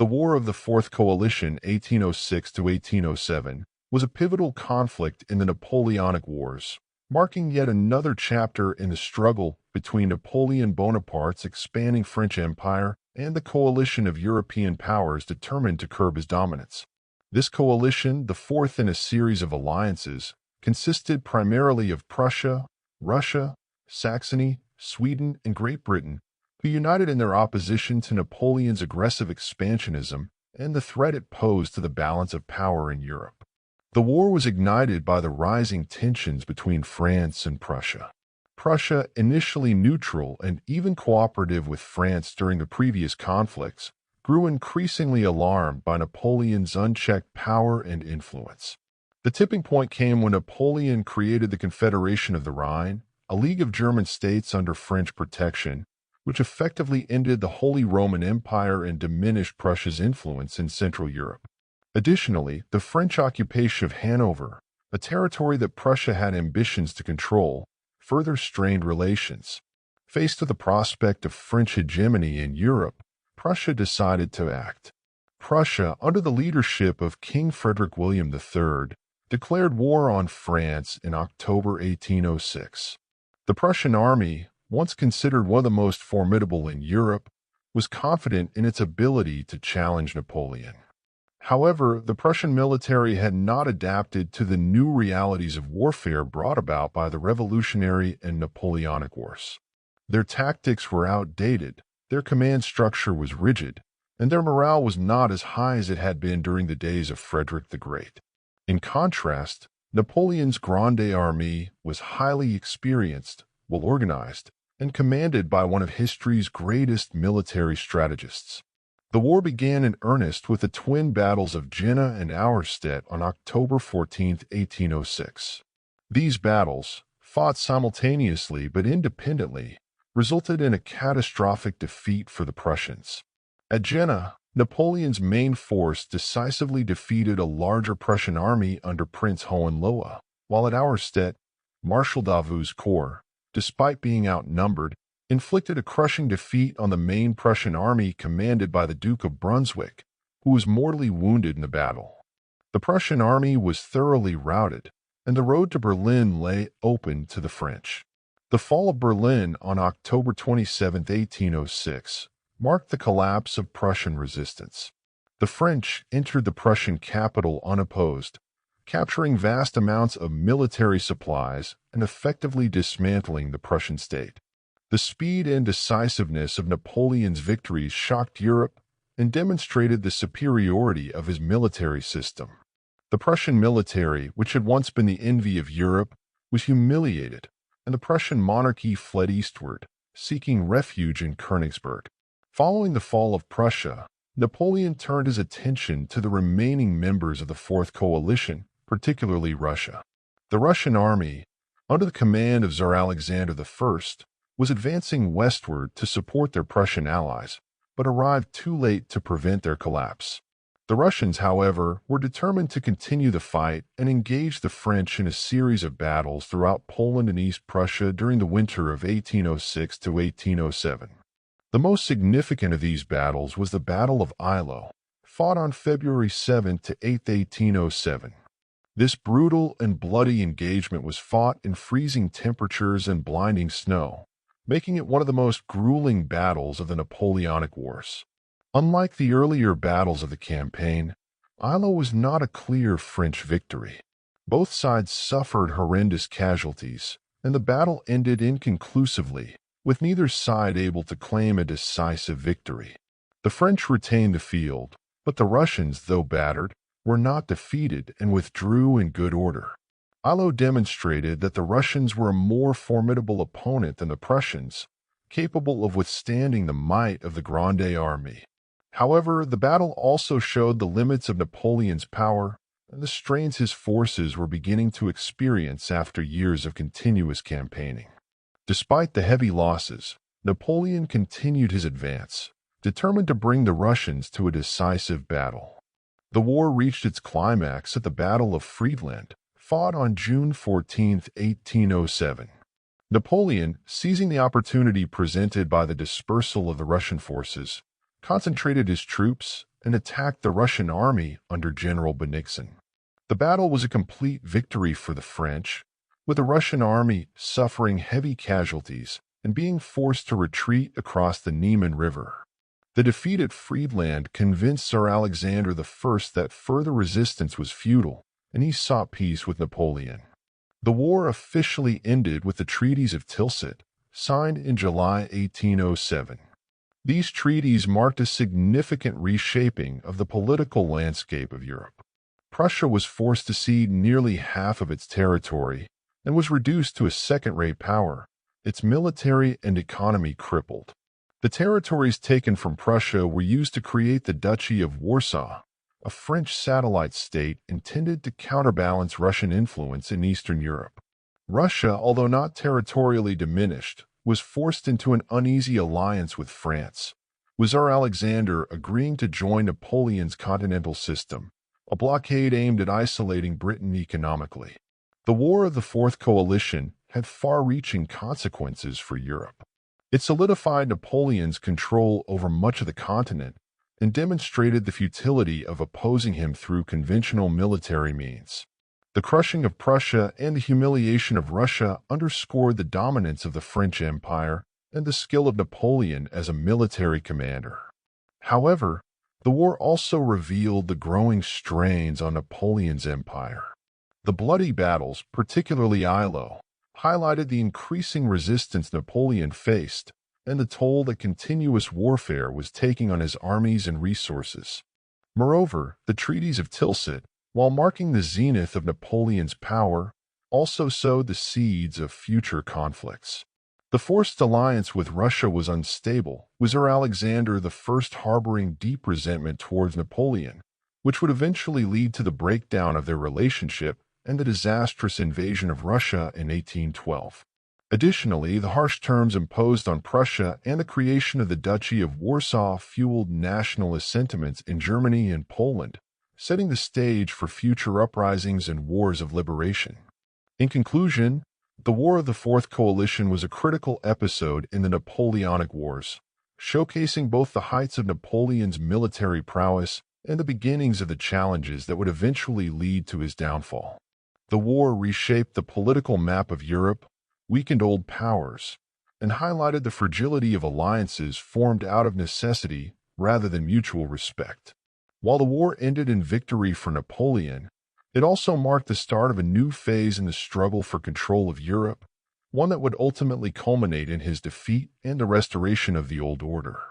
The War of the Fourth Coalition, 1806 to 1807, was a pivotal conflict in the Napoleonic Wars, marking yet another chapter in the struggle between Napoleon Bonaparte's expanding French Empire and the coalition of European powers determined to curb his dominance. This coalition, the fourth in a series of alliances, consisted primarily of Prussia, Russia, Saxony, Sweden, and Great Britain, who united in their opposition to Napoleon's aggressive expansionism and the threat it posed to the balance of power in Europe. The war was ignited by the rising tensions between France and Prussia. Prussia, initially neutral and even cooperative with France during the previous conflicts, grew increasingly alarmed by Napoleon's unchecked power and influence. The tipping point came when Napoleon created the Confederation of the Rhine, a league of German states under French protection, which effectively ended the Holy Roman Empire and diminished Prussia's influence in Central Europe. Additionally, the French occupation of Hanover, a territory that Prussia had ambitions to control, further strained relations. Faced with the prospect of French hegemony in Europe, Prussia decided to act. Prussia, under the leadership of King Frederick William III, declared war on France in October 1806. The Prussian army, once considered one of the most formidable in Europe, was confident in its ability to challenge Napoleon. However, the Prussian military had not adapted to the new realities of warfare brought about by the Revolutionary and Napoleonic Wars. Their tactics were outdated, their command structure was rigid, and their morale was not as high as it had been during the days of Frederick the Great. In contrast, Napoleon's Grande Armée was highly experienced, well-organized, and commanded by one of history's greatest military strategists. The war began in earnest with the twin battles of Jena and Auerstedt on October 14, 1806. These battles, fought simultaneously but independently, resulted in a catastrophic defeat for the Prussians. At Jena, Napoleon's main force decisively defeated a larger Prussian army under Prince Hohenlohe, while at Auerstedt, Marshal Davout's corps, despite being outnumbered, inflicted a crushing defeat on the main Prussian army commanded by the Duke of Brunswick, who was mortally wounded in the battle. The Prussian army was thoroughly routed, and the road to Berlin lay open to the French. The fall of Berlin on October 27, 1806, marked the collapse of Prussian resistance. The French entered the Prussian capital unopposed, capturing vast amounts of military supplies and effectively dismantling the Prussian state. The speed and decisiveness of Napoleon's victories shocked Europe and demonstrated the superiority of his military system. The Prussian military, which had once been the envy of Europe, was humiliated, and the Prussian monarchy fled eastward, seeking refuge in Königsberg. Following the fall of Prussia, Napoleon turned his attention to the remaining members of the Fourth Coalition, particularly Russia. The Russian army, under the command of Tsar Alexander I, was advancing westward to support their Prussian allies, but arrived too late to prevent their collapse. The Russians, however, were determined to continue the fight and engage the French in a series of battles throughout Poland and East Prussia during the winter of 1806 to 1807. The most significant of these battles was the Battle of Eylau, fought on February 7 to 8, 1807. This brutal and bloody engagement was fought in freezing temperatures and blinding snow, making it one of the most grueling battles of the Napoleonic Wars. Unlike the earlier battles of the campaign, Eylau was not a clear French victory. Both sides suffered horrendous casualties, and the battle ended inconclusively, with neither side able to claim a decisive victory. The French retained the field, but the Russians, though battered, were not defeated and withdrew in good order. Eylau demonstrated that the Russians were a more formidable opponent than the Prussians, capable of withstanding the might of the Grande Armée. However, the battle also showed the limits of Napoleon's power and the strains his forces were beginning to experience after years of continuous campaigning. Despite the heavy losses, Napoleon continued his advance, determined to bring the Russians to a decisive battle. The war reached its climax at the Battle of Friedland, fought on June 14, 1807. Napoleon, seizing the opportunity presented by the dispersal of the Russian forces, concentrated his troops and attacked the Russian army under General Bennigsen. The battle was a complete victory for the French, with the Russian army suffering heavy casualties and being forced to retreat across the Niemen River. The defeat at Friedland convinced Tsar Alexander I that further resistance was futile, and he sought peace with Napoleon. The war officially ended with the treaties of Tilsit, signed in July 1807. These treaties marked a significant reshaping of the political landscape of Europe. Prussia was forced to cede nearly half of its territory and was reduced to a second-rate power, its military and economy crippled. The territories taken from Prussia were used to create the Duchy of Warsaw, a French satellite state intended to counterbalance Russian influence in Eastern Europe. Russia, although not territorially diminished, was forced into an uneasy alliance with France, with Tsar Alexander agreeing to join Napoleon's continental system, a blockade aimed at isolating Britain economically. The War of the Fourth Coalition had far-reaching consequences for Europe. It solidified Napoleon's control over much of the continent and demonstrated the futility of opposing him through conventional military means. The crushing of Prussia and the humiliation of Russia underscored the dominance of the French Empire and the skill of Napoleon as a military commander. However, the war also revealed the growing strains on Napoleon's empire. The bloody battles, particularly Eylau, highlighted the increasing resistance Napoleon faced and the toll that continuous warfare was taking on his armies and resources. Moreover, the treaties of Tilsit, while marking the zenith of Napoleon's power, also sowed the seeds of future conflicts. The forced alliance with Russia was unstable, with Tsar Alexander I harboring deep resentment towards Napoleon, which would eventually lead to the breakdown of their relationship and the disastrous invasion of Russia in 1812. Additionally, the harsh terms imposed on Prussia and the creation of the Duchy of Warsaw fueled nationalist sentiments in Germany and Poland, setting the stage for future uprisings and wars of liberation. In conclusion, the War of the Fourth Coalition was a critical episode in the Napoleonic Wars, showcasing both the heights of Napoleon's military prowess and the beginnings of the challenges that would eventually lead to his downfall. The war reshaped the political map of Europe, weakened old powers, and highlighted the fragility of alliances formed out of necessity rather than mutual respect. While the war ended in victory for Napoleon, it also marked the start of a new phase in the struggle for control of Europe, one that would ultimately culminate in his defeat and the restoration of the old order.